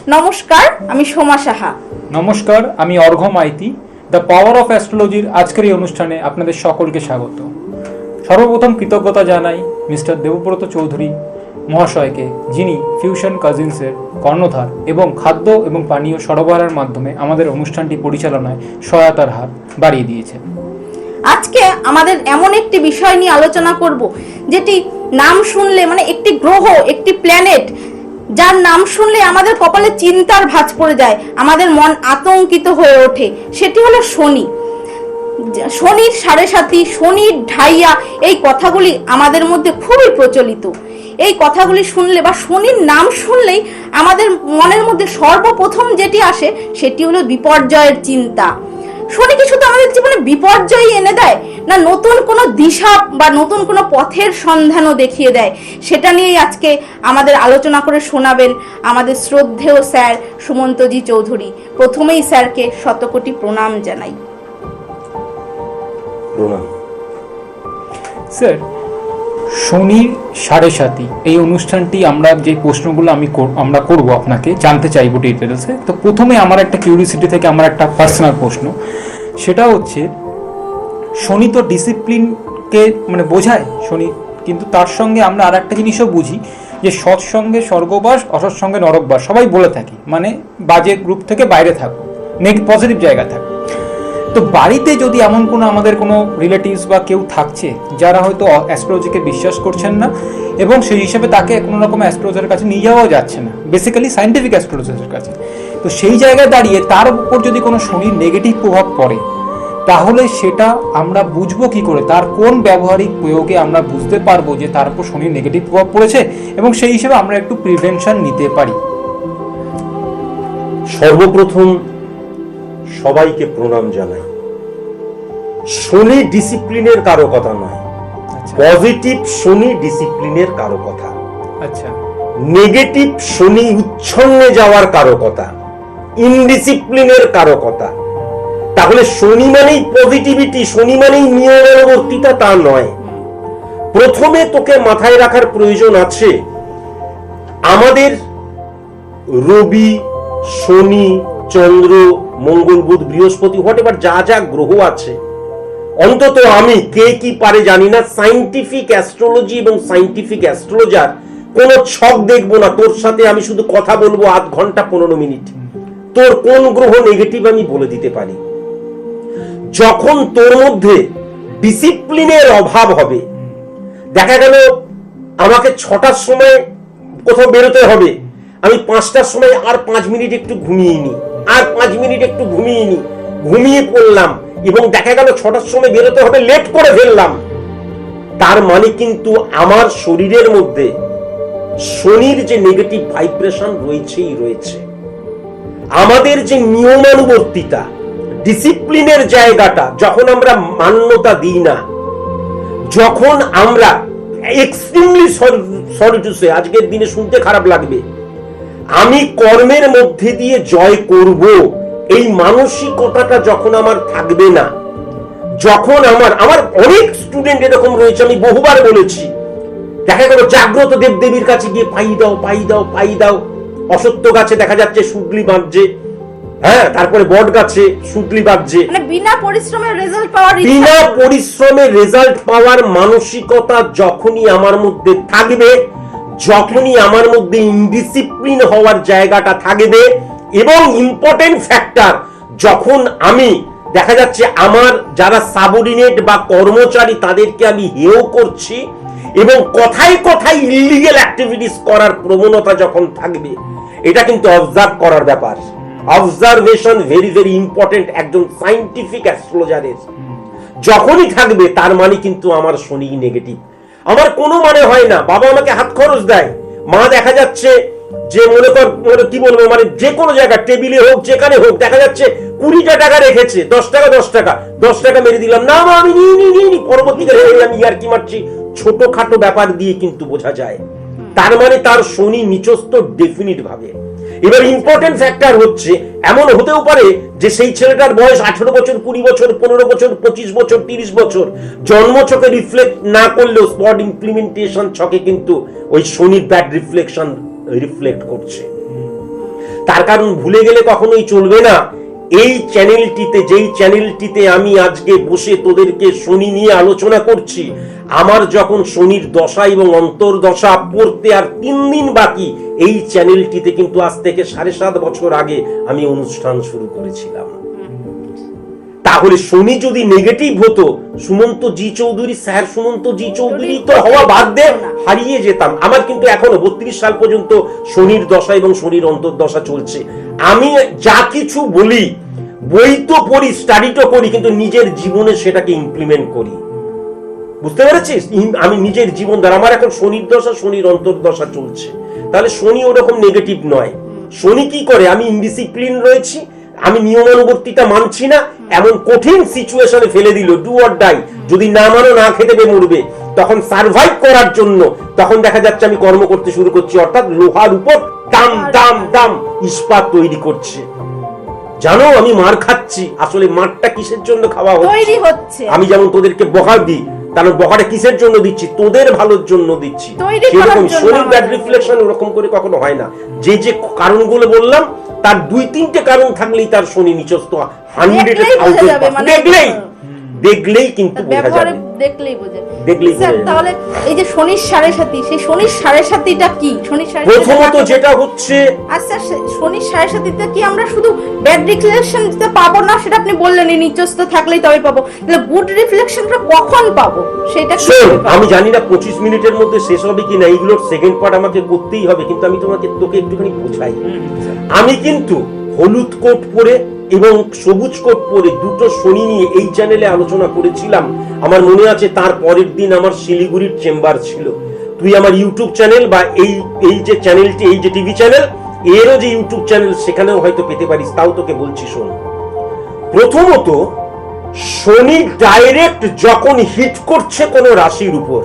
নমস্কার, আমি সোমা সাহা। নমস্কার, আমি অর্ঘ্য মাইতি। দ্য পাওয়ার অফ অ্যাস্ট্রোলজির আজকের এই অনুষ্ঠানে আপনাদের সকলকে স্বাগত। সর্বপ্রথম কৃতজ্ঞতা জানাই মিস্টার দেবব্রত চৌধুরী মহাশয়কে, যিনি ফিউশন কাজিনসের কর্ণধার এবং খাদ্য এবং পানীয় সরবরাহের মাধ্যমে আমাদের অনুষ্ঠানটি পরিচালনায় সহায়তার হাত বাড়িয়ে দিয়েছেন। আজকে আমাদের এমন একটি বিষয় নিয়ে আলোচনা করব যেটি নাম শুনলে মানে একটি গ্রহ, একটি প্ল্যানেট যার নাম শুনলে আমাদের কপালে চিন্তার ভাঁজ পড়ে যায়, আমাদের মন আতঙ্কিত হয়ে ওঠে। সেটি হলো শনি। শনির সাড়ে সাথী, শনির ঢাইয়া, এই কথাগুলি আমাদের মধ্যে খুবই প্রচলিত। এই কথাগুলি শুনলে বা শনির নাম শুনলেই আমাদের মনের মধ্যে সর্বপ্রথম যেটি আসে সেটি হলো বিপর্যয়ের চিন্তা। শনি কি শুধু আমাদের জীবনে বিপর্যয় এনে দেয়, না নতুন কোনো দিশা বা নতুন কোনো পথের সন্ধানও দেখিয়ে দেয়? সেটা নিয়েই আজকে আমাদের আলোচনা করে শোনাবেন আমাদের শ্রদ্ধেয় স্যার সুমন্তজি চৌধুরী। প্রথমেই স্যারকে শতকোটি প্রণাম জানাই। স্যার, শনির সাড়ে সাথী এই অনুষ্ঠানটি আমরা যে প্রশ্নগুলো আমরা করব আপনাকে জানতে চাইবো ডিটেলসে। তো প্রথমে আমার একটা কিউরিয়াসিটি থেকে আমার একটা পার্সোনাল প্রশ্ন, সেটা হচ্ছে শনি তো ডিসিপ্লিনকে মানে বোঝায় শনি, কিন্তু তার সঙ্গে আমরা আর একটা জিনিসও বুঝি যে সৎসঙ্গে স্বর্গবাস, অসৎসঙ্গে নরকবাস। সবাই বলে থাকি মানে বাজে গ্রুপ থেকে বাইরে থাকো, পজিটিভ জায়গা থাকো। তো বাড়িতে যদি এমন কোনো আমাদের কোনো রিলেটিভস বা কেউ থাকছে যারা হয়তো অ্যাস্ট্রোলজিকে বিশ্বাস করছেন না এবং সেই হিসাবে তাকে কোনো রকম অ্যাস্ট্রোলজারের কাছে নিয়ে যাওয়াও যাচ্ছে না, বেসিক্যালি সায়েন্টিফিক অ্যাস্ট্রোলজারের কাছে, তো সেই জায়গায় দাঁড়িয়ে তার উপর যদি কোনো শনির নেগেটিভ প্রভাব পড়ে, তাহলে সেটা আমরা বুঝবো কি করে? তার কোন ব্যবহারিক প্রয়োগে আমরা বুঝতে পারবো যে তার উপর শনির নেগেটিভ প্রভাব পড়েছে এবং সেই হিসেবে আমরা একটু প্রিভেনশন নিতে পারি? সর্বপ্রথম সবাইকে প্রণাম জানাই। শনি ডিসিপ্লিনের কারো কথা নয়, পজিটিভ শনি ডিসিপ্লিনের কারো কথা। আচ্ছা, নেগেটিভ শনি উচ্ছন্নে যাওয়ার কারো কথা, ইনডিসিপ্লিনের কারো কথা। তাহলে শনি মানেই পজিটিভিটি, শনি মানেই নিয়মানুবর্তিতা, তা নয়। প্রথমে তোকে মাথায় রাখার প্রয়োজন আছে আমাদের রবি, শনি, চন্দ্র, মঙ্গল, বুধ, বৃহস্পতি, হোয়াটএভার যা যা গ্রহ আছে, অন্তত আমি কে কি পারে জানি না, সায়েন্টিফিক অ্যাস্ট্রোলজি এবং সায়েন্টিফিক অ্যাস্ট্রোলজার কোনো ছক দেখবো না। তোর সাথে আমি শুধু কথা বলবো আধ ঘন্টা 15 মিনিট, তোর কোন গ্রহ নেগেটিভ আমি বলে দিতে পারি। যখন তোর মধ্যে ডিসিপ্লিনের অভাব হবে, দেখা গেল আমাকে 6টার সময় কোথাও বেরোতে হবে, আমি 5টার সময় আর 5 মিনিট একটু ঘুমিয়ে নি, আর 5 মিনিট একটু ঘুমিয়ে নি, ঘুমিয়ে পড়লাম এবং দেখা গেল 6টার সময় বেরোতে হবে, লেট করে ফেললাম। তার মানে কিন্তু আমার শরীরের মধ্যে শনির যে নেগেটিভ ভাইব্রেশন রয়েছেই রয়েছে। আমাদের যে নিয়মানুবর্তিতা, ডিসিপ্লিনের জায়গাটা যখন আমরা মান্যতা দিই না, যখন আমরা এক্সট্রিমলি সরি টু সে, আজকের দিনে শুনতে খারাপ লাগবে, আমি কর্মের মধ্যে দিয়ে জয় করব, এই মানসিকতাটা যখন আমার থাকবে না, যখন আমার অনেক স্টুডেন্ট এরকম রয়েছে, আমি বহুবার বলেছি, দেখা গেল জাগ্রত দেবদেবীর কাছে গিয়ে পাই দাও পাই দাও পাই দাও, অসত্য গাছে দেখা যাচ্ছে সুতলি বাঁধছে, হ্যাঁ, তারপরে বট গাছে সুতলি বাঁধছে, মানে বিনা পরিশ্রমে রেজাল্ট পাওয়ার মানসিকতা যখনই আমার মধ্যে থাকবে, যখনই আমার মধ্যে ইনডিসিপ্লিন হওয়ার জায়গাটা থাকবে, এবং ইম্পর্টেন্ট ফ্যাক্টর, যখন আমি দেখা যাচ্ছে আমার যারা সাবঅর্ডিনেট বা কর্মচারী তাদেরকে আমি হেয় করছি এবং কথায় কথায় ইলিগাল অ্যাক্টিভিটিস করার প্রবণতা যখন থাকবে, এটা কিন্তু অবজার্ভ করার ব্যাপার। অবজারভেশন ভেরি ভেরি ইম্পর্টেন্ট একজন সায়েন্টিফিক অ্যাস্ট্রোলজারের। যখনই থাকবে তার মানে কিন্তু আমার শনি নেগেটিভ। আমার কোনো মানে হয় না, বাবা আমাকে হাত খরচ দেয়, মা দেখা যাচ্ছে যে মনে কর কি বলবো, মানে যে কোনো জায়গায় টেবিলে হোক যেখানে হোক দেখা যাচ্ছে 20টা টাকা রেখেছে, 10 টাকা মেরে দিলাম, না আমি নিই, পরবর্তীকালে আমি আর কি মারছি, ছোটখাটো ব্যাপার দিয়ে কিন্তু বোঝা যায়। তার মানে তার শনি নিচস্থ ডেফিনিট ভাবে। এবার ইম্পর্টেন্ট ফ্যাক্টর হচ্ছে, এমন হতেও পারে যে সেই ছেলেটার বয়স 18 বছর, 20 বছর, 15 বছর, 25 বছর, 30 বছর, জন্ম ছকে রিফ্লেক্ট না করলেও স্পট ইমপ্লিমেন্টেশন ছকে কিন্তু ওই শনির ব্যাড রিফ্লেক্ট করছে। তার কারণ ভুলে গেলে কখনোই চলবে না, এই চ্যানেলটিতে, যেই চ্যানেলটিতে আমি আজকে বসে তোদেরকে শনি নিয়ে আলোচনা করছি, আমার যখন শনির দশা এবং অন্তর্দশা পড়তে আর 3 দিন বাকি, এই চ্যানেলটিতে কিন্তু আজ থেকে 7.5 বছর আগে আমি অনুষ্ঠান শুরু করেছিলাম। তাহলে শনি যদি নেগেটিভ হতো, সুমন্ত জি চৌধুরী, স্যার সুমন্ত জি চৌধুরী তো হওয়া বাদ দে, হারিয়ে যেতাম। আমার কিন্তু এখনো 32 সাল পর্যন্ত শনির দশা এবং শনির অন্তর্দশা চলছে। আমি যা কিছু বলি, বই তো পড়ি, স্টাডি তো করি, কিন্তু নিজের জীবনে সেটাকে ইমপ্লিমেন্ট করি। বুঝতে পেরেছিস? আমি নিজের জীবন দ্বারা, আমার এখন শনির দশা, শনির অন্তর্দশা চলছে। তাহলে শনি ওরকম নেগেটিভ নয়। শনি কি করে? আমি ইনডিসিপ্লিন রয়েছি, আমি নিয়মানুবর্তিতা মানছি না, এমন কঠিন সিচুয়েশনে ফেলে দিল, ডু অর ডাই, যদি না মানো না খেতে পেয়ে মরবে। তখন সার্ভাইভ করার জন্য তখন দেখা যাচ্ছে আমি কর্ম করতে শুরু করছি, অর্থাৎ লোহার উপর দাম দাম দাম ইস্পাত তৈরি করছে। জানো আমি মার খাচ্ছি, আসলে মারটা কিসের জন্য খাওয়া হচ্ছে? আমি যেমন তোদেরকে বকা দিই, কারণ বকাটা কিসের জন্য দিচ্ছি? তোদের ভালোর জন্য দিচ্ছি। সেরকম শনির ব্যাড রিফ্লেকশন ওরকম করে কখনো হয় না। যে যে কারণগুলো বললাম, তার 2-3টে কারণ থাকলেই তার শনি নিচস্ত 100 দেখলেই কিন্তু বোঝা যাবে, দেখলেই বোঝা যাবে। তাহলে এই যে শনির সাড়ে সাথী, সেই শনির সাড়ে সাথীটা কি? শনির সাড়ে প্রথমত যেটা হচ্ছে, আচ্ছা শনির সাড়ে সাথীতে কি আমরা শুধু ব্যাড রিফ্লেকশন দিতে পাবো না? সেটা আপনি বললেনই, নিচস্ত থাকলেই তবে পাবো। তাহলে গুড রিফ্লেকশনটা কখন পাবো সেটা কি? আমি জানি না 25 মিনিটের মধ্যে শেষ হবে কিনা, এইগুলোর সেকেন্ড পার্ট আমাকে করতেই হবে, কিন্তু আমি তোকে একটুখানি বোঝাই। আমি কিন্তু হলুদ কোট পরে এবং সবুজ কোট পরে দুটো শনি নিয়ে এই চ্যানেলে আলোচনা করেছিলাম। আমার মনে আছে তার পরের দিন আমার শিলিগুড়ির চেম্বার ছিল। তুই আমার ইউটিউব চ্যানেল বা এই যে চ্যানেলটি, এই যে টিভি চ্যানেল, এরও যে ইউটিউব চ্যানেল, সেখানেও হয়তো পেতে পারিস। তাও তোকে বলছি শোন। প্রথমত, শনি ডাইরেক্ট যখন হিট করছে কোন রাশির উপর,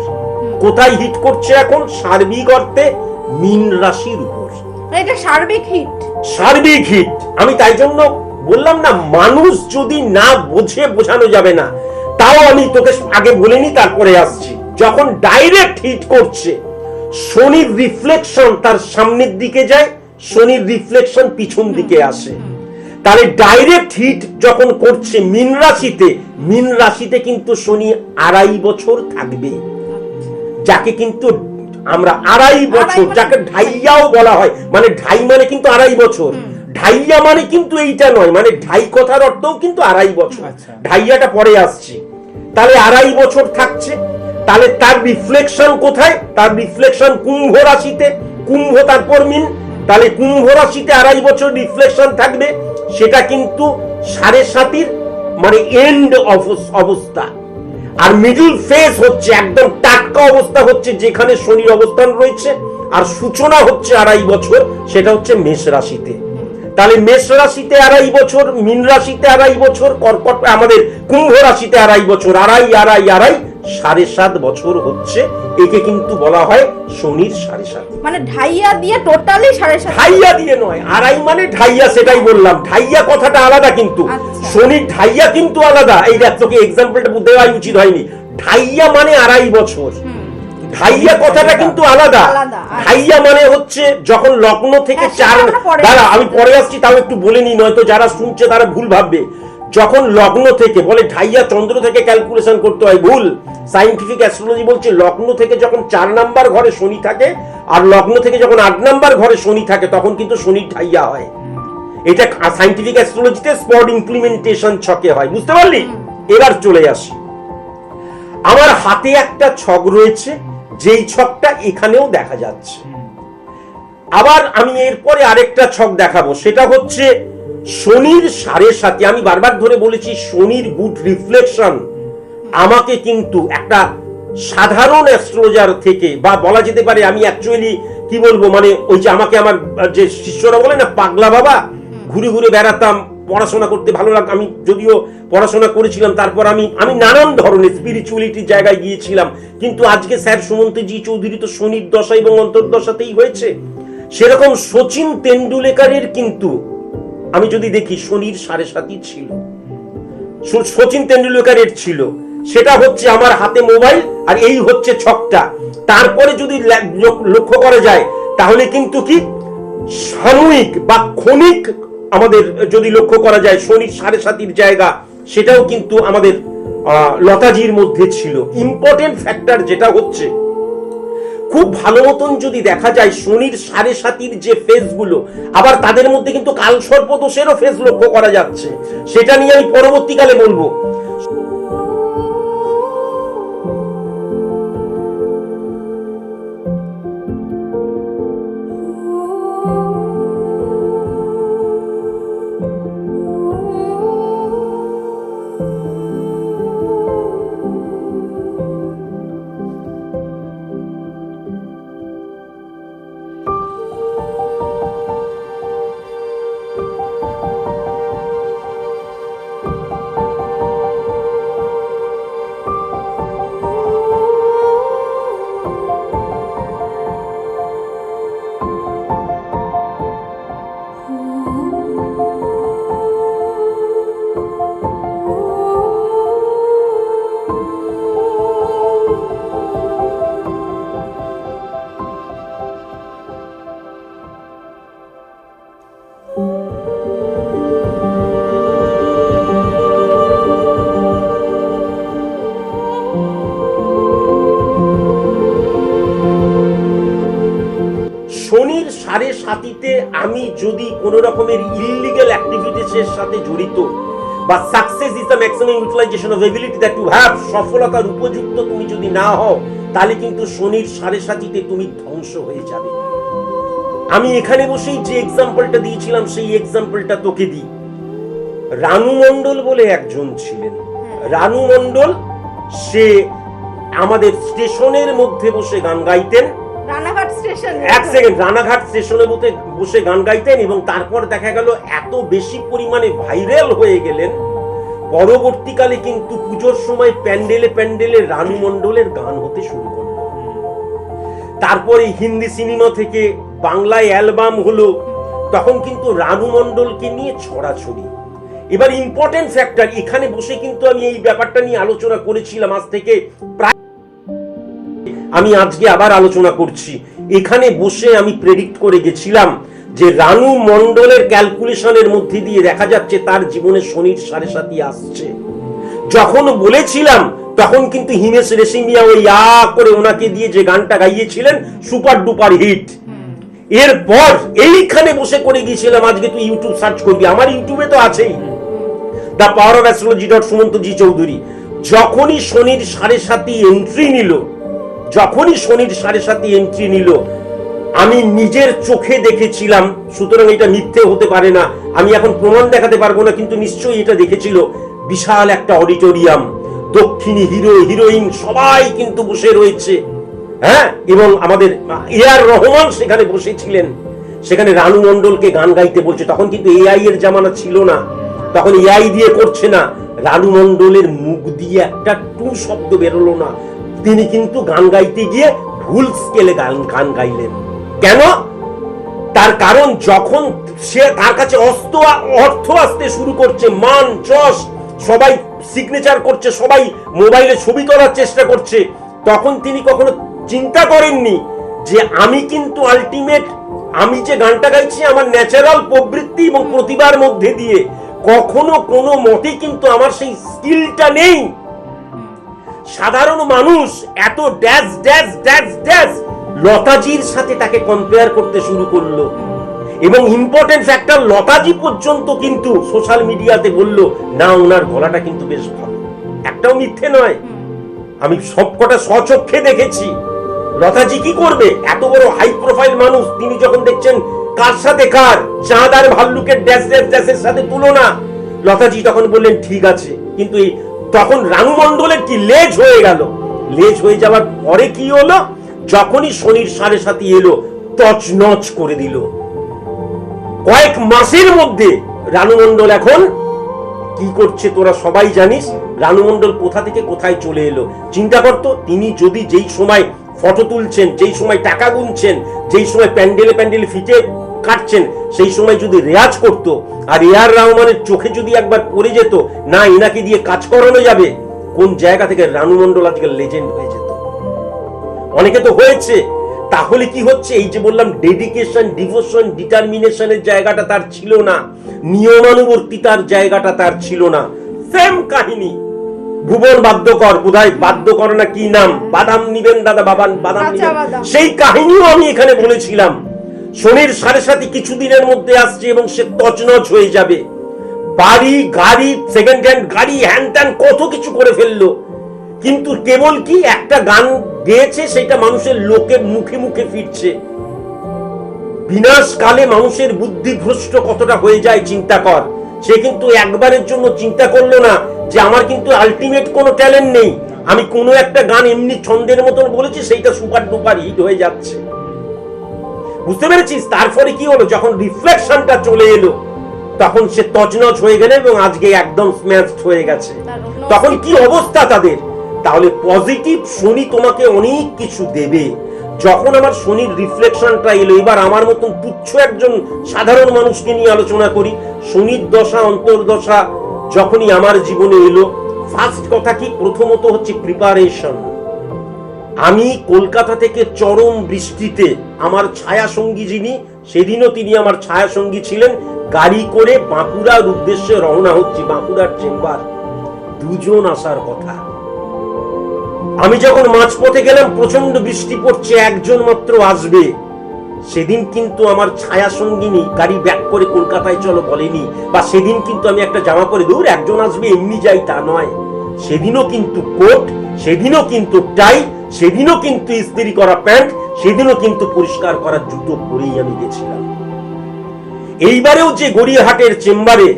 কোথায় হিট করছে এখন? সার্বিক অর্থে মীন রাশির উপর। এটা সার্বিক হিট, সার্বিক হিট। আমি তাই জন্য বললাম না, মানুষ যদি না বোঝে বোঝানো যাবে না। তাও আমি তোকে আগে বলিনি, তারপরে আসছি। যখন ডাইরেক্ট হিট করছে, শনির রিফ্লেকশন তার সামনের দিকে যায়, শনির রিফ্লেকশন পিছন দিকে আসে। তাহলে ডাইরেক্ট হিট যখন করছে মীন রাশিতে, মীন রাশিতে কিন্তু শনি 2.5 বছর থাকবে, যাকে কিন্তু আমরা 2.5 বছর, যাকে ঢাইয়াও বলা হয়। মানে ঢাই মানে কিন্তু 2.5 বছর। ঢাইয়া মানে কিন্তু এইটা নয়, মানে ঢাই কথার অর্থও কিন্তু 2.5 বছর। ঢাইয়াটা পরে আসছে। তাহলে 2.5 বছর থাকছে। তাহলে তার রিফ্লেকশন কোথায়? তার রিফ্লেকশন কুম্ভ রাশিতে, কুম্ভ তারপর মীন। তাহলে কুম্ভ রাশিতে 2.5 বছর রিফ্লেকশন থাকবে। সেটা কিন্তু 7.5 মানে এন্ড অবস্থা। আর মিডল ফেজ হচ্ছে একদম টাটকা অবস্থা, হচ্ছে যেখানে শনির অবস্থান রয়েছে। আর সূচনা হচ্ছে 2.5 বছর, সেটা হচ্ছে মেষ রাশিতে। তাহলে মেষ রাশিতে 2.5 বছর, মীন রাশিতে 2.5 বছর, কর্কট আমাদের কুম্ভ রাশিতে 2.5 বছর, 2.5 বছর হচ্ছে। একে কিন্তু বলা হয় শনির 7.5। মানে ঢাইয়া দিয়ে টোটালি 7.5। ঢাইয়া দিয়ে নয়, 2.5 মানে ঢাইয়া, সেটাই বললাম। ঢাইয়া কথাটা আলাদা, কিন্তু শনির ঢাইয়া কিন্তু আলাদা। এই দেখ, তোকে এক্সাম্পলটা দেওয়া উচিত হয়নি। ঢাইয়া মানে 2.5 বছর, ঢাইয়া কথাটা কিন্তু আলাদা। ঢাইয়া মানে হচ্ছে যখন লগ্ন থেকে 4, দাঁড়া আমি পরে আসছি, তাও একটু বলে নি, নয়তো যারা শুনছে তারা ভুল ভাববে। যখন লগ্ন থেকে বলে ঢাইয়া চন্দ্র থেকে ক্যালকুলেশন করতে হয়, ভুল। সায়েন্টিফিক অ্যাস্ট্রোলজি বলছে লগ্ন থেকে যখন 4 নাম্বার ঘরে শনি থাকে আর লগ্ন থেকে যখন 8 নাম্বার ঘরে শনি থাকে, তখন কিন্তু শনির ঢাইয়া হয়। এটা সায়েন্টিফিক অ্যাস্ট্রোলজিতে স্পট ইমপ্লিমেন্টেশন ছকে হয়। বুঝতে পারলি? এবার চলে আসি, আমার হাতে একটা ছক রয়েছে, যেই ছকটা এখানেও দেখা যাচ্ছে। আবার আমি এরপরে আরেকটা ছক দেখাবো, সেটা হচ্ছে শনির 7.5। আমি বারবার ধরে বলেছি, শনির গুড রিফ্লেকশন আমাকে কিন্তু একটা সাধারণ অ্যাস্ট্রোলজার থেকে, বা বলা যেতে পারে আমি অ্যাকচুয়ালি কি বলবো, মানে ওই যে আমাকে আমার যে শিষ্যরা বলে না পাগলা বাবা, ঘুরে ঘুরে বেড়াতাম, পড়াশোনা করতে ভালো লাগতো। আমি যদিও পড়াশোনা করেছিলাম, তারপর আমি নানান ধরনের স্পিরিচুয়ালিটির জায়গায় গিয়েছিলাম, কিন্তু আজকে স্যার সুমন্ত জি চৌধুরী তো শনির দশা এবং অন্তর্দশাতেই হয়েছে। সেরকম সচিন তেন্ডুলকারের কিন্তু আমি যদি দেখি শনির 7.5 ছিল, সচিন তেন্ডুলকারের ছিল। সেটা হচ্ছে আমার হাতে মোবাইল, আর এই হচ্ছে ছকটা। তারপরে যদি লক্ষ্য করা যায়, তাহলে কিন্তু কি সাময়িক বা ক্ষণিক আমাদের যদি লক্ষ্য করা যায় শনির 7.5 জায়গা, সেটাও কিন্তু আমাদের লতাজির মধ্যে ছিল। ইম্পর্টেন্ট ফ্যাক্টর যেটা হচ্ছে, খুব ভালো মতন যদি দেখা যায় শনির 7.5 যে ফেজগুলো, আবার তাদের মধ্যে কিন্তু কালসর্প দোষেরও ফেজ লক্ষ্য করা যাচ্ছে, সেটা নিয়ে আমি পরবর্তীকালে বলবো। শনির 7.5-তে আমি যদি কোন রকমের ইললিগ্যাল অ্যাক্টিভিটিসের সাথে জড়িত, বা success is the maximum utilization of ability that you have, সফলতার উপযুক্ত তুমি যদি না হও, তাহলে কিন্তু শনির 7.5-তে তুমি ধ্বংস হয়ে যাবে। আমি এখানে বসেই যে এক্সাম্পলটা দিয়েছিলাম সেই এক্সাম্পলটা তোকে দিই। রানু মণ্ডল বলে একজন ছিলেন। রানু মণ্ডল, সে আমাদের স্টেশনের মধ্যে বসে গান গাইতেন। রানাঘাট স্টেশন, এক সেকেন্ড, রানাঘাট স্টেশনে বসে গান গাইতেন, এবং তারপর দেখা গেল এত বেশি পরিমাণে ভাইরাল হয়ে গেলেন, পরবর্তীকালে কিন্তু পুজোর সময় প্যান্ডেলে প্যান্ডেলে রানু মণ্ডলের গান হতে শুরু করলো। তারপরে হিন্দি সিনেমা থেকে বাংলায় অ্যালবাম হলো, তখন কিন্তু রানু মণ্ডলকে নিয়ে ছড়াছড়ি। এবার ইম্পর্টেন্ট ফ্যাক্টর, এখানে বসে কিন্তু আমি এই ব্যাপারটা নিয়ে আলোচনা করেছিলাম, আজ থেকে প্রায়, আমি আজকে আবার আলোচনা করছি। এখানে বসে আমি প্রেডিক্ট করে গেছিলাম যে রানু মণ্ডলের ক্যালকুলেশনের মধ্যে দিয়ে দেখা যাচ্ছে তার জীবনে শনির 7.5 আসছে। যখন বলেছিলাম তখন কিন্তু হিমেশ রেশমিয়া ওই করে ওনাকে দিয়ে যে গানটা গাইয়েছিলেন, সুপার ডুপার হিট। এরপর এইখানে বসে করে গিয়েছিলাম, আজকে তুই ইউটিউব সার্চ করবি, আমার ইউটিউবে তো আছেই, the power of astrology সুমন্তজি Chowdhury. যখনই শনির 7.5 এন্ট্রি নিল, আমি নিজের চোখে দেখেছিলাম, সুতরাং এটা মিথ্যে হতে পারে না, আমি এখন প্রমাণ দেখাতে পারবো না, কিন্তু নিশ্চয়ই এটা দেখেছিল। বিশাল একটা অডিটোরিয়াম, দক্ষিণী হিরো হিরোইন সবাই কিন্তু বসে রয়েছে, হ্যাঁ, এবং আমাদের এআর রহমান সেখানে বসেছিলেন। সেখানে রানু মণ্ডলকে গান গাইতে বলছে। তখন কিন্তু এআই এর জামানা ছিল না, তখন এআই দিয়ে করছে না। রানু মণ্ডলের মুখ দিয়ে একটা টু শব্দ বেরোলো না, তিনি কিন্তু গান গাইতে গিয়ে ভুল স্কেলে গান গাইলেন। কেন? তার কারণ যখন সে তার কাছে অর্থ আসতে শুরু করছে, মান যশ, সবাই সিগনেচার করছে, সবাই মোবাইলে ছবি তোলার চেষ্টা করছে, তখন তিনি কখনো চিন্তা করেননি যে আমি কিন্তু আলটিমেট, আমি যে গানটা গাইছি আমার ন্যাচারাল প্রবৃত্তি এবং প্রতিভার মধ্যে দিয়ে, কখনো কোনো মতে কিন্তু আমার সেই স্কিলটা নেই। সাধারণ মানুষ এত ড্যাশ ড্যাশ ড্যাশ ড্যাশ লতাজির সাথে তাকে কম্পেয়ার করতে শুরু করলো, এবং ইম্পর্টেন্ট ফ্যাক্টর, লতাজি পর্যন্ত কিন্তু সোশ্যাল মিডিয়াতে বলল না ওনার গলাটা কিন্তু বেশ ভালো। একটাও মিথ্যে নয়, আমি সবকটা স্বচক্ষে দেখেছি। লতাজি কি করবে, এত বড় হাই প্রোফাইল মানুষ, তিনি যখন দেখছেন কার সাথে কার, চাঁদ আর ভাল্লুকের ড্যাশ ড্যাশ ড্যাশের সাথে তুলনা, লতাজি তখন বললেন ঠিক আছে। কিন্তু তখন রানু মণ্ডলের কি লেজ হয়ে গেল। লেজ হয়ে যাওয়ার পরে কি হলো, যখনই শনির 7.5 এলো, তছনছ করে দিল। কয়েক মাসের মধ্যে রানু মণ্ডল এখন কি করছে তোরা সবাই জানিস। রানু মণ্ডল কোথা থেকে কোথায় চলে এলো চিন্তা করতো। তিনি যদি যেই সময় ফটো তুলছেন, যেই সময় টাকা গুনছেন, যেই সময় প্যান্ডেলে প্যান্ডেলে ফিটে কাটছেন, সেই সময় যদি রেয়াজ করতো, আর এআর রহমানের চোখে যদি একবার পড়ে যেত না এনাকে দিয়ে কাজ করানো যাবে, কোন জায়গা থেকে রানু মণ্ডল আজকে লেজেন্ড হয়ে যেত। অনেকে তো হয়েছে, তাহলে কি হচ্ছে, এই যে বললাম ডেডিকেশন, ডিভোশন, ডিটারমিনেশনের জায়গাটা তার ছিল না, নিয়মানুবর্তিতার জায়গাটা তার ছিল না। সেম কাহিনী ভুবন বাদ্যকর, বোধহয় বাদ্যকর না কি নাম, বাদাম নিবেন দাদা, বাদাম নিবেন, সেই কাহিনীও আমি এখানে বলেছিলাম। শনির 7.5 কিছুদিনের মধ্যে আসছে এবং সে তছনছ হয়ে যাবে। বাড়ি, গাড়ি, সেকেন্ড হ্যান্ড গাড়ি, হ্যান ত্যান কত কিছু করে ফেললো, কিন্তু কেবল কি একটা গান গেয়েছে, সেটা মানুষের লোকের মুখে মুখে ফিরছে। বিনাশকালে মানুষের বুদ্ধি ভ্রষ্ট কতটা হয়ে যায় চিন্তা কর। সে কিন্তু একবারের জন্য চিন্তা করলো না যে আমার কিন্তু আলটিমেট কোনো ট্যালেন্ট নেই, আমি কোনো একটা গান এমনি ছন্দের মতন বলেছি, সেইটা সুপার ডুপার হিট হয়ে যাচ্ছে। বুঝতে পেরেছিস? তারপরে কি হলো, যখন রিফ্লেকশনটা চলে এলো, তখন সে তছনছ হয়ে গেল এবং আজকে একদম স্ম্যাশড হয়ে গেছে। তখন কি অবস্থা তাদের? তাহলে পজিটিভ শনি তোমাকে অনেক কিছু দেবে। যখন আমার শনির রিফ্লেকশনটা এলো, এবার আমার মতন তুচ্ছ একজন সাধারণ মানুষকে নিয়ে আলোচনা করি। শনির দশা, অন্তর্দশা যখনই আমার জীবনে এলো, ফার্স্ট কথা কি, প্রথমত হচ্ছে প্রিপারেশন। আমি কলকাতা থেকে চরম বৃষ্টিতে, আমার ছায়া সঙ্গী যিনি, সেদিনও তিনি আমার ছায়া সঙ্গী ছিলেন, গাড়ি করে বাঁকুড়ার উদ্দেশ্যে রওনা হচ্ছি, বাঁকুড়ার চেম্বার, দুজন আসার কথা। আমি যখন মাঝপথে গেলাম, প্রচন্ড বৃষ্টি পড়ছে, একজন মাত্র আসবে। সেদিন কিন্তু আমার ছায়া সঙ্গিনী গাড়ি ব্যাক করে কলকাতায় চলো বলেনি, বা সেদিন কিন্তু আমি একটা জামা পরে দূর একজন আসবে এমনি যাই তা নয়। সেদিনও কিন্তু কোট, সেদিনও কিন্তু টাই, সেদিনও কিন্তু ইস্ত্রি করা প্যান্ট, সেদিনও কিন্তু পরিষ্কার করা জুতো পরেই আমি গেছিলাম। এইবারেও যে গড়িয়াহাটের চেম্বারে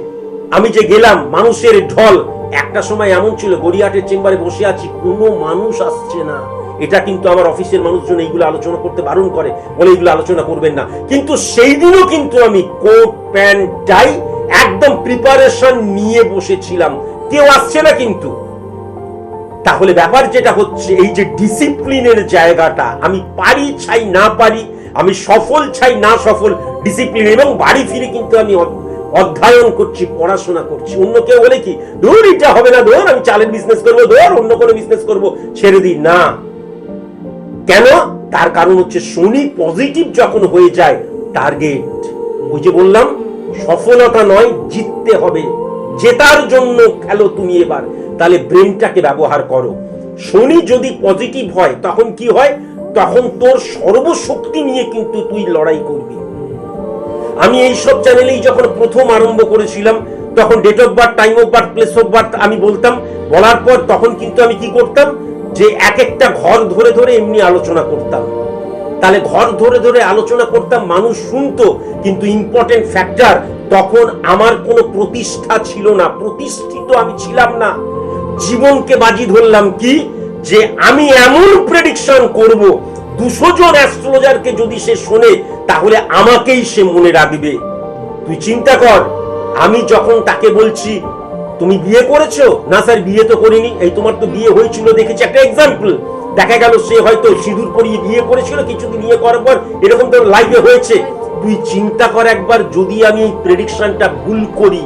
আমি যে গেলাম, মানুষের ঢল। একটা সময় এমন ছিল, গড়িয়াহাটের চেম্বারে বসে আছি, কোনো মানুষ আসছে না। এটা কিন্তু আমার অফিসের মানুষজন এইগুলো আলোচনা করতে বারণ করে, বলে এইগুলো আলোচনা করবেন না। কিন্তু সেই দিনও কিন্তু আমি কোট প্যান্ট টাই একদম প্রিপারেশন নিয়ে বসেছিলাম, কেউ আসছে না কিন্তু। তাহলে ব্যাপার যেটা হচ্ছে, এই যে ডিসিপ্লিনের জায়গাটা, আমি পারি চাই না পারি, আমি সফল চাই না সফল, ডিসিপ্লিন। এবং বাড়ি ফিরে কিন্তু আমি অধ্যয়ন করছি, পড়াশোনা করছি। অন্য কেউ বলে কি, ধর এটা হবে না, ধর আমি চালের বিজনেস করবো, ধর অন্য কোনো বিজনেস করবো, ছেড়ে দিই না। কেন? তার কারণ হচ্ছে শনি পজিটিভ যখন হয়ে যায়, টার্গেট, ওই যে বললাম, সফলতা নয়, জিততে হবে, জেতার জন্য খেলো তুমি এবার। তাহলে ব্রেনটাকে ব্যবহার করো। শনি যদি পজিটিভ হয়, তখন কি হয়, তখন তোর সর্বশক্তি নিয়ে কিন্তু তুই লড়াই করবি। আমি এইসব চ্যানেলেই যখন প্রথম আরম্ভ করেছিলাম, তখন date of birth, time of birth, place of birth আমি বলতাম, বলার পর তখন কিন্তু আমি কি করতাম, যে এক একটা ঘর ধরে ধরে এমনি আলোচনা করতাম। তাহলে ঘর ধরে ধরে আলোচনা করতাম, মানুষ শুনতো, কিন্তু ইম্পর্টেন্ট ফ্যাক্টর, তখন আমার কোনো প্রতিষ্ঠা ছিল না, প্রতিষ্ঠিত আমি ছিলাম না। জীবনকে বাজি ধরলাম কি, যে আমি এমন প্রেডিকশন করব, 200 জন অ্যাস্ট্রোলজারকে যদি সে শোনে, তাহলে আমাকেই সে মনে রাখবে। তুই চিন্তা কর, আমি যখন তাকে বলছি তুমি বিয়ে করেছো, না স্যার বিয়ে তো করিনি, এই তোমার তো বিয়ে হয়েছিল দেখেছি, একটা এক্সাম্পল, দেখা গেল সে হয়তো সিঁদুর পরিয়ে বিয়ে করেছিল, কিছুদিন বিয়ে করার পর এরকম তো লাইফে হয়েছে। তুই চিন্তা কর একবার, যদি আমি এই প্রেডিকশনটা ভুল করি,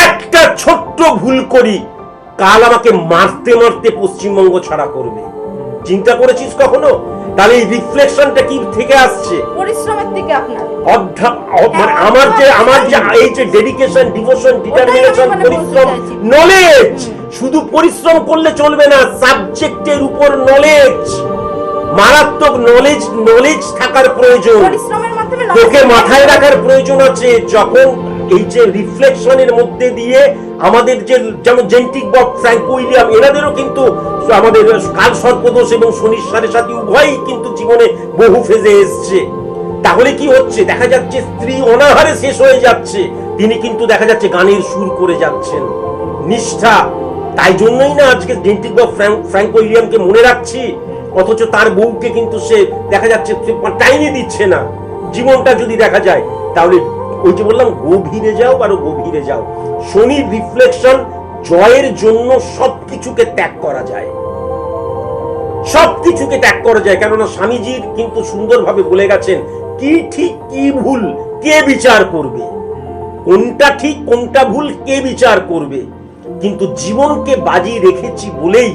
একটা ছোট্ট ভুল করি, কাল আমাকে মারতে মারতে পশ্চিমবঙ্গ ছাড়া করবে। চিন্তা করেছিস কখনো? তাহলে এই রিফ্লেকশনটা কি থেকে আসছে? পরিশ্রমের থেকে। আপনার মানে আমার যে এই যে ডেডিকেশন, ডিভোশন, ডিটারমিনেশন, পরিশ্রম, নলেজ, শুধু পরিশ্রম করলে চলবে না, সাবজেক্টের উপর নলেজ, মারাত্মক নলেজ থাকার প্রয়োজন, তোকে মাথায় রাখার প্রয়োজন আছে। যখন এই যে রিফ্লেকশনের মধ্যে দিয়ে আমাদের যে, যেমন জেন্টিক বব, ফ্র্যাঙ্ক উইলিয়াম, এনাদেরও কিন্তু আমাদের কাল সর্পদোষ এবং শনির 7.5 উভয়ই কিন্তু জীবনে বহু ফেজে এসছে। তাহলে কি হচ্ছে, দেখা যাচ্ছে স্ত্রী অনাহারে শেষ হয়ে যাচ্ছে, তিনি কিন্তু দেখা যাচ্ছে গানের সুর করে যাচ্ছেন, নিষ্ঠা। তাই জন্যই না আজকে জেন্টিক বব ফ্র্যাঙ্ক উইলিয়ামকে মনে রাখছি, অথচ তার বউকে কিন্তু সে দেখা যাচ্ছে টাইমই দিচ্ছে না। জীবনটা যদি দেখা যায়, তাহলে ওই যে বললাম, গভীরে যাও, আরো গভীরে যাও। শনির রিফ্লেকশন জয়ের জন্য সবকিছুকে ত্যাগ করা যায়, সবকিছুকে ত্যাগ করা যায়। কেননা স্বামীজির কিন্তু সুন্দরভাবে বলে গেছেন, কি ঠিক কি ভুল কে বিচার করবে, কোনটা ঠিক কোনটা ভুল কে বিচার করবে। কিন্তু জীবনকে বাজি রেখেছি বলেই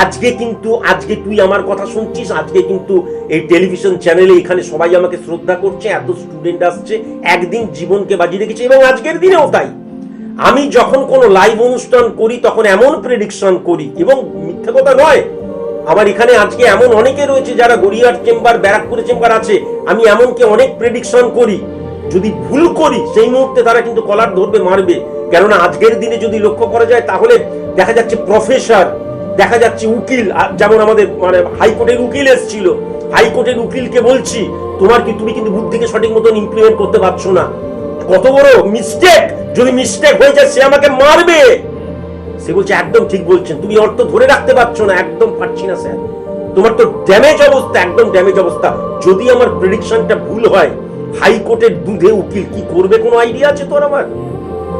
আজকে তুই আমার কথা শুনছিস, আজকে কিন্তু এই টেলিভিশন চ্যানেলে এখানে সবাই আমাকে শ্রদ্ধা করছে, এত স্টুডেন্ট আসছে, একদিন জীবনকে বাজি রেখেছে, এবং আজকের দিনেও তাই। আমি যখন কোনো লাইভ অনুষ্ঠান করি তখন এমন প্রেডিকশন করি, এবং মিথ্যা কথা নয়, আমার এখানে আজকে এমন অনেকে রয়েছে যারা গড়িয়ার চেম্বার, ব্যারাকপুরে চেম্বার আছে, আমি এমনকি অনেক প্রেডিকশন করি, যদি ভুল করি সেই মুহূর্তে তারা কিন্তু কলার ধরবে, মারবে। কেননা আজকের দিনে যদি লক্ষ্য করা যায় তাহলে দেখা যাচ্ছে প্রফেসর, দেখা যাচ্ছে উকিল, যেমন আমাদের মানে হাইকোর্টের উকিল এসেছিল, হাইকোর্টের উকিলকে বলছি তুমি কিন্তু বুদ্ধিকে সঠিক মতন ইমপ্লিমেন্ট করতে পারছো না, কত বড় মিস্টেক, যদি মিস্টেক হয়ে যায় সে আমাকে মারবে। সে বলছে একদম ঠিক বলছেন, তুমি অর্থ ধরে রাখতে পারছো না, একদম পারছি না স্যার, তোমার তো ড্যামেজ অবস্থা, একদম ড্যামেজ অবস্থা। যদি আমার প্রেডিকশনটা ভুল হয়, হাইকোর্টের দুধে উকিল কি করবে, কোনো আইডিয়া আছে তোর? আমার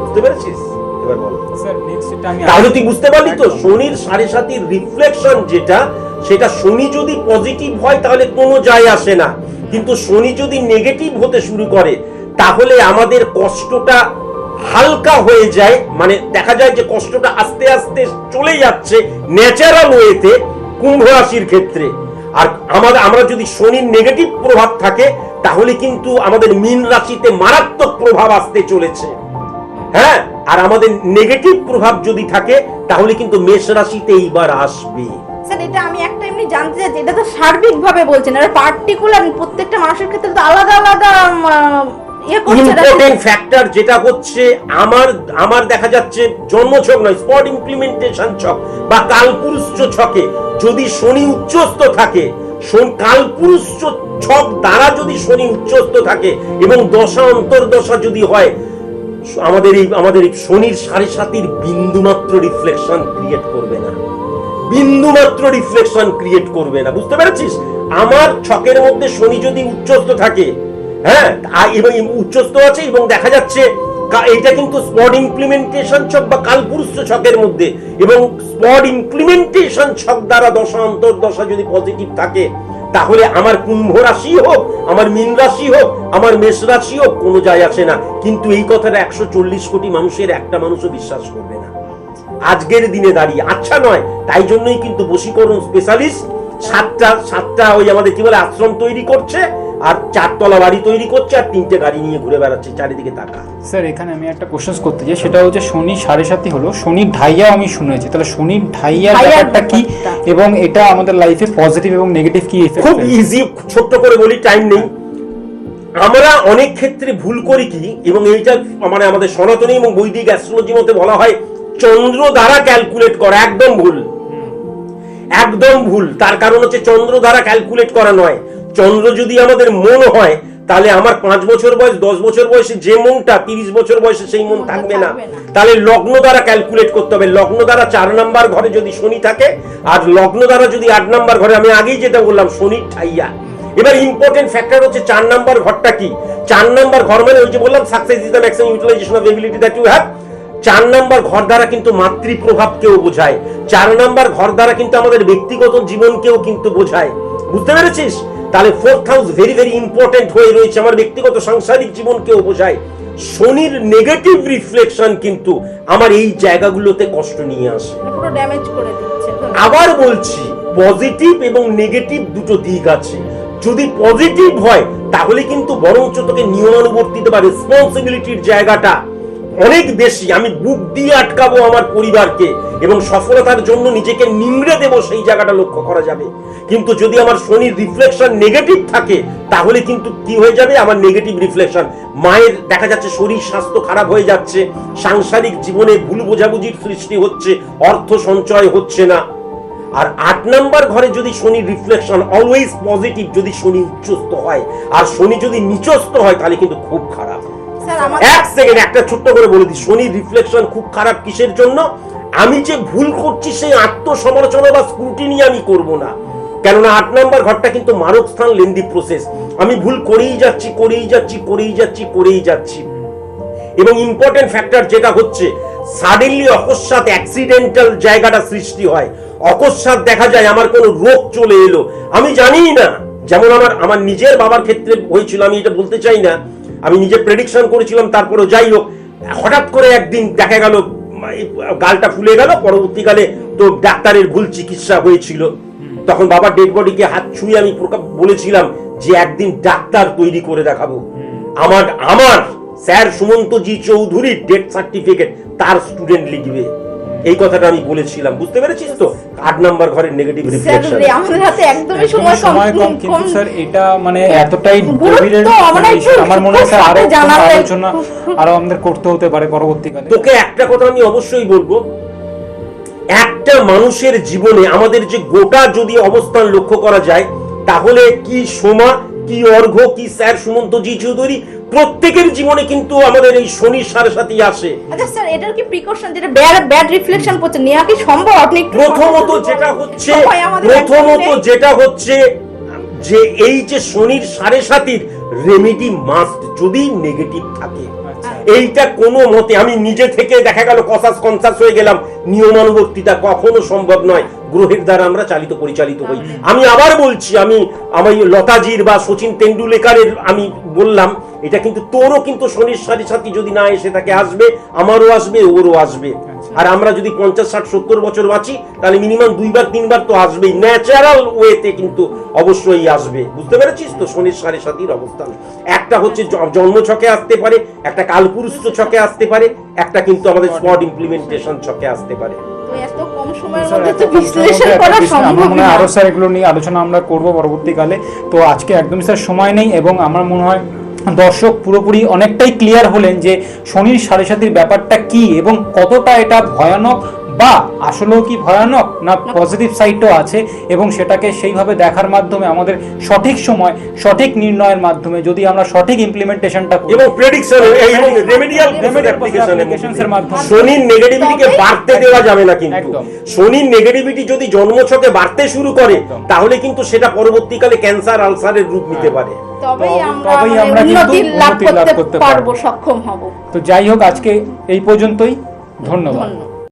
বুঝতে পেরেছিস? এবার বল স্যার নেক্সট এটা আমি তাহলে তুই বুঝতে পারলি তো, শনির 7.5 রিফ্লেকশন যেটা, সেটা শনি যদি পজিটিভ হয় তাহলে কোনো যায় আসে না, কিন্তু শনি যদি নেগেটিভ হতে শুরু করে তাহলে আমাদের কষ্টটা হালকা হয়ে যায়, মানে দেখা যায় যে কষ্টটা আস্তে আস্তে চলে যাচ্ছে ন্যাচারাল ওয়েতে কুম্ভ রাশির ক্ষেত্রে। আর আমরা যদি শনির নেগেটিভ প্রভাব থাকে তাহলে কিন্তু আমাদের মীন রাশিতে মারাত্মক প্রভাব আসতে চলেছে। হ্যাঁ, আর আমাদের নেগেটিভ প্রভাব যদি থাকে তাহলে কিন্তু মেষ রাশিতে এইবার আসবে। স্যার এটা আমি একটা এমনি জানতে চাই, এটা তো সার্বিকভাবে বলছেন, আর পার্টিকুলার প্রত্যেকটা মানুষের ক্ষেত্রে তো আলাদা আলাদা ইম্পর্টেন্ট ফ্যাক্টর যেটা হচ্ছে আমার দেখা যাচ্ছে জন্মছক নয়, স্পট ইমপ্লিমেন্টেশন ছক বা কালপুরুষ ছকে যদি শনি উচ্চস্থ থাকে, কালপুরুষ ছক দ্বারা যদি শনি উচ্চস্থ থাকে এবং দশা অন্তর্দশা যদি হয়, আমাদের এই শনির 7.5 বিন্দুমাত্র রিফ্লেকশন ক্রিয়েট করবে না, বিন্দুমাত্র রিফ্লেকশন ক্রিয়েট করবে না। বুঝতে পেরেছিস? আমার ছকের মধ্যে শনি যদি উচ্চস্থ থাকে, হ্যাঁ, এবং উচ্চস্থ আছে এবং দেখা যাচ্ছে এটা কিন্তু স্পট ইমপ্লিমেন্টেশন ছক বা কালপুরুষ ছকের মধ্যে, এবং স্পট ইমপ্লিমেন্টেশন ছক দ্বারা দশা অন্তর্দশা যদি পজিটিভ থাকে তাহলে আমার কুম্ভ রাশি হোক, আমার মীন রাশি হোক, আমার মেষ রাশি হোক, কোনো যায় আসে না। কিন্তু এই কথাটা 140 কোটি মানুষের একটা মানুষও বিশ্বাস করবে না আজকের দিনে দাঁড়িয়ে। আচ্ছা নয়, তাই জন্যই কিন্তু বশীকরণ স্পেশালিস্ট সাতটা ওই আমাদের কি বলে আশ্রম তৈরি করছে, আর 4 তলা বাড়ি তৈরি করছে, আর 3টে গাড়ি নিয়ে ঘুরে বেড়াচ্ছে চারিদিকে তাকা। স্যার এখানে আমি একটা কোশ্চেন করতে চাই, সেটা হচ্ছে শনি 7.5 হলো, শনির ঢাইয়া আমি শুনেছি, তাহলে শনির ঢাইয়ার ব্যাপারটা কি, এবং এটা আমাদের লাইফে পজিটিভ এবং নেগেটিভ কি ইফেক্ট? খুব ইজি, ছোট্ট করে বলি, টাইম নেই। আমরা অনেক ক্ষেত্রে ভুল করি কি, এবং এইটা মানে আমাদের সনাতনী এবং বৈদিক অ্যাস্ট্রোলজি মতে বলা হয় চন্দ্র দ্বারা ক্যালকুলেট করা, একদম ভুল, একদম ভুল। তার কারণ হচ্ছে চন্দ্র দ্বারা ক্যালকুলেট করা নয়, চন্দ্র যদি আমাদের মন হয় তাহলে আমার 5 বছর বয়স 10 বছর বয়সে যে মনটা 30 বছর বয়সে সেই মন থাকবে না, তাহলে লগ্ন দ্বারা ক্যালকুলেট করতে হবে। লগ্ন দ্বারা 4 নাম্বার ঘরে যদি শনি থাকে, আর লগ্ন দ্বারা যদি 8 নাম্বার ঘরে, আমি আগেই যেটা বললাম শনির ঠাইয়া। এবার ইম্পর্টেন্ট ফ্যাক্টর হচ্ছে 4 নাম্বার ঘরটা কি। 4 নাম্বার ঘর মানে ওই যে বললাম success is the maximum utilization of ability that you have. 4 number ঘর দ্বারা কিন্তু মাতৃ প্রভাবকেও বোঝায়, 4 নাম্বার ঘর দ্বারা কিন্তু আমাদের ব্যক্তিগত জীবনকেও কিন্তু বোঝায়। বুঝতে পেরেছিস? তাহলে 4th house very very important হয়ে রয়েছে, আমার ব্যক্তিগত সাংসারিক জীবনকেও বোঝায়। শনির নেগেটিভ রিফ্লেকশন কিন্তু আমার এই জায়গাগুলোতে কষ্ট নিয়ে আসে, পুরো ড্যামেজ করে দিচ্ছে। আবার বলছি পজিটিভ এবং নেগেটিভ দুটো দিক আছে। যদি পজিটিভ হয় তাহলে কিন্তু বরঞ্চ তোকে নিয়মানুবর্তিতা বা রেসপন্সিবিলিটির জায়গাটা অনেক বেশি, আমি বুক দিয়ে আটকাবো আমার পরিবারকে এবং সফলতার জন্য নিজেকে নিংড়ে দেবো, সেই জায়গাটা লক্ষ্য করা যাবে। কিন্তু যদি আমার শনির রিফ্লেকশন নেগেটিভ থাকে তাহলে কিন্তু কি হয়ে যাবে, আমার নেগেটিভ রিফ্লেকশন, মায়ের দেখা যাচ্ছে শরীর স্বাস্থ্য খারাপ হয়ে যাচ্ছে, সাংসারিক জীবনে ভুল বোঝাবুঝির সৃষ্টি হচ্ছে, অর্থ সঞ্চয় হচ্ছে না। আর 8 নাম্বার ঘরে যদি শনির রিফ্লেকশন অলওয়েজ পজিটিভ, যদি শনি উচ্চস্থ হয়, আর শনি যদি নিচস্থ হয় তাহলে কিন্তু খুব খারাপ। এক সেকেন্ড একটা ছোট্ট করে বলে দিই, শনির রিফ্লেকশন খুব খারাপ কিসের জন্য? আমি যে ভুল করছি সেই আত্মসমালোচনা বা স্ক্রুটিনি আমি করব না, কেননা 8 নাম্বার ঘরটা কিন্তু মারক স্থান, লেন্দি প্রসেস, আমি ভুল করেই যাচ্ছি। এবং ইম্পর্টেন্ট ফ্যাক্টর যেটা হচ্ছে সাডেনলি অকস্মাৎ অ্যাক্সিডেন্টাল জায়গাটা সৃষ্টি হয়, অকস্মাৎ দেখা যায় আমার কোনো রোগ চলে এলো, আমি জানি না। যেমন আমার নিজের বাবার ক্ষেত্রে হয়েছিল, আমি এটা বলতে চাই না, আমি নিজে প্রেডিকশন করেছিলাম, তারপরে যাই হোক হঠাৎ করে একদিন দেখা গেল গালটা ফুলে গেল, পরবর্তীকালে তো ডাক্তারের ভুল চিকিৎসা হয়েছিল। তখন বাবার ডেড বডিকে হাত ছুঁয়ে আমি বলেছিলাম যে একদিন ডাক্তার তৈরি করে দেখাবো। আমার স্যার সুমন্ত জি চৌধুরীর ডেথ সার্টিফিকেট তার স্টুডেন্ট লিখবে, এই কথাটা আমি বলেছিলাম। বুঝতে পেরেছিস তো? 8 নাম্বার ঘরের নেগেটিভ রিফ্লেকশন। আমাদের হাতে একদমই সময় কম, কিন্তু স্যার এটা মানে এতটাই গভীরের, আমার মনে হয় আরো আলোচনা আরো আমাদের করতে হতে পারে পরবর্তীকালে। তোকে একটা কথা আমি অবশ্যই বলবো, একটা মানুষের জীবনে আমাদের যে গোটা যদি অবস্থান লক্ষ্য করা যায়, তাহলে কি সোমা, কি অর্ঘ, কি স্যার সুমন্ত জি চৌধুরী, প্রত্যেকের জীবনে কিন্তু আমাদের এই শনির সাড়ে সাথী আসে। আচ্ছা স্যার, এটার কি প্রিকশন, যেটা ব্যাড রিফ্লেকশন পড়ছে নেওয়া কি সম্ভব? আপনি প্রথমত যেটা হচ্ছে যে এই যে শনির সাড়ে সাথীর রেমেডি মাস্ট যদি নেগেটিভ থাকে, এইটা কোনো মতে আমি নিজে থেকে দেখা গেল কনসাস হয়ে গেলাম, নিয়মানুবর্তিতা কখনো সম্ভব নয়, গ্রহের দ্বারা আমরা চালিত পরিচালিত হই। আমি আবার বলছি, আমি লতাজির বা সচিন তেন্ডুলকারের আমি বললাম, এটা কিন্তু তোরও কিন্তু শনির সাড়ে সাথী যদি না এসে থাকে আসবে, আমারও আসবে, ওরও আসবে। আর আমরা যদি 50, 60, 70 বছর বাঁচি, তাহলে মিনিমাম 2বার 3বার তো আসবেই, ন্যাচারাল ওয়েতে কিন্তু অবশ্যই আসবে। বুঝতে পেরেছিস তো? শনির সাড়ে সাথীর অবস্থান একটা হচ্ছে জন্ম ছকে আসতে পারে, একটা কালপুরুষ ছকে আসতে পারে, একটা কিন্তু আমাদের স্পট ইমপ্লিমেন্টেশন ছকে আসতে পারে। এত কম সময়ের মধ্যে তো বিশ্লেষণ করা সম্ভব না। আরো স্যার এগুলো নিয়ে আলোচনা আমরা করব পরবর্তীকালে। তো আজকে একদমই স্যার সময় নেই, এবং আমার মনে হয় দর্শক পুরোপুরি অনেকটাই ক্লিয়ার হলেন যে শনির সাড়ে সাথীর ব্যাপারটা কি এবং কতটা এটা ভয়ানক, বা আসলেও কি ভয়ানক না পজিটিভ সাইডও আছে, এবং সেটাকে সেইভাবে দেখার মাধ্যমে আমাদের সঠিক সময় সঠিক নির্ণয়ের মাধ্যমে যদি আমরা সঠিক ইমপ্লিমেন্টেশনটা করি এবং প্রেডিকশন এবং রেমেডিয়াল অ্যাপ্লিকেশনের মাধ্যমে শনির নেগেটিভিটিকে বাড়তে দেওয়া যাবে না। কিন্তু শনির নেগেটিভিটি যদি জন্মছকে বাড়তে শুরু করে, তাহলে কিন্তু সেটা পরবর্তীকালে ক্যান্সার, আলসারের রূপ নিতে পারে। তবেই আমরা উন্নতি লাভ করতে পারবো, সক্ষম হব। তো যাই হোক, আজকে এই পর্যন্তই। ধন্যবাদ।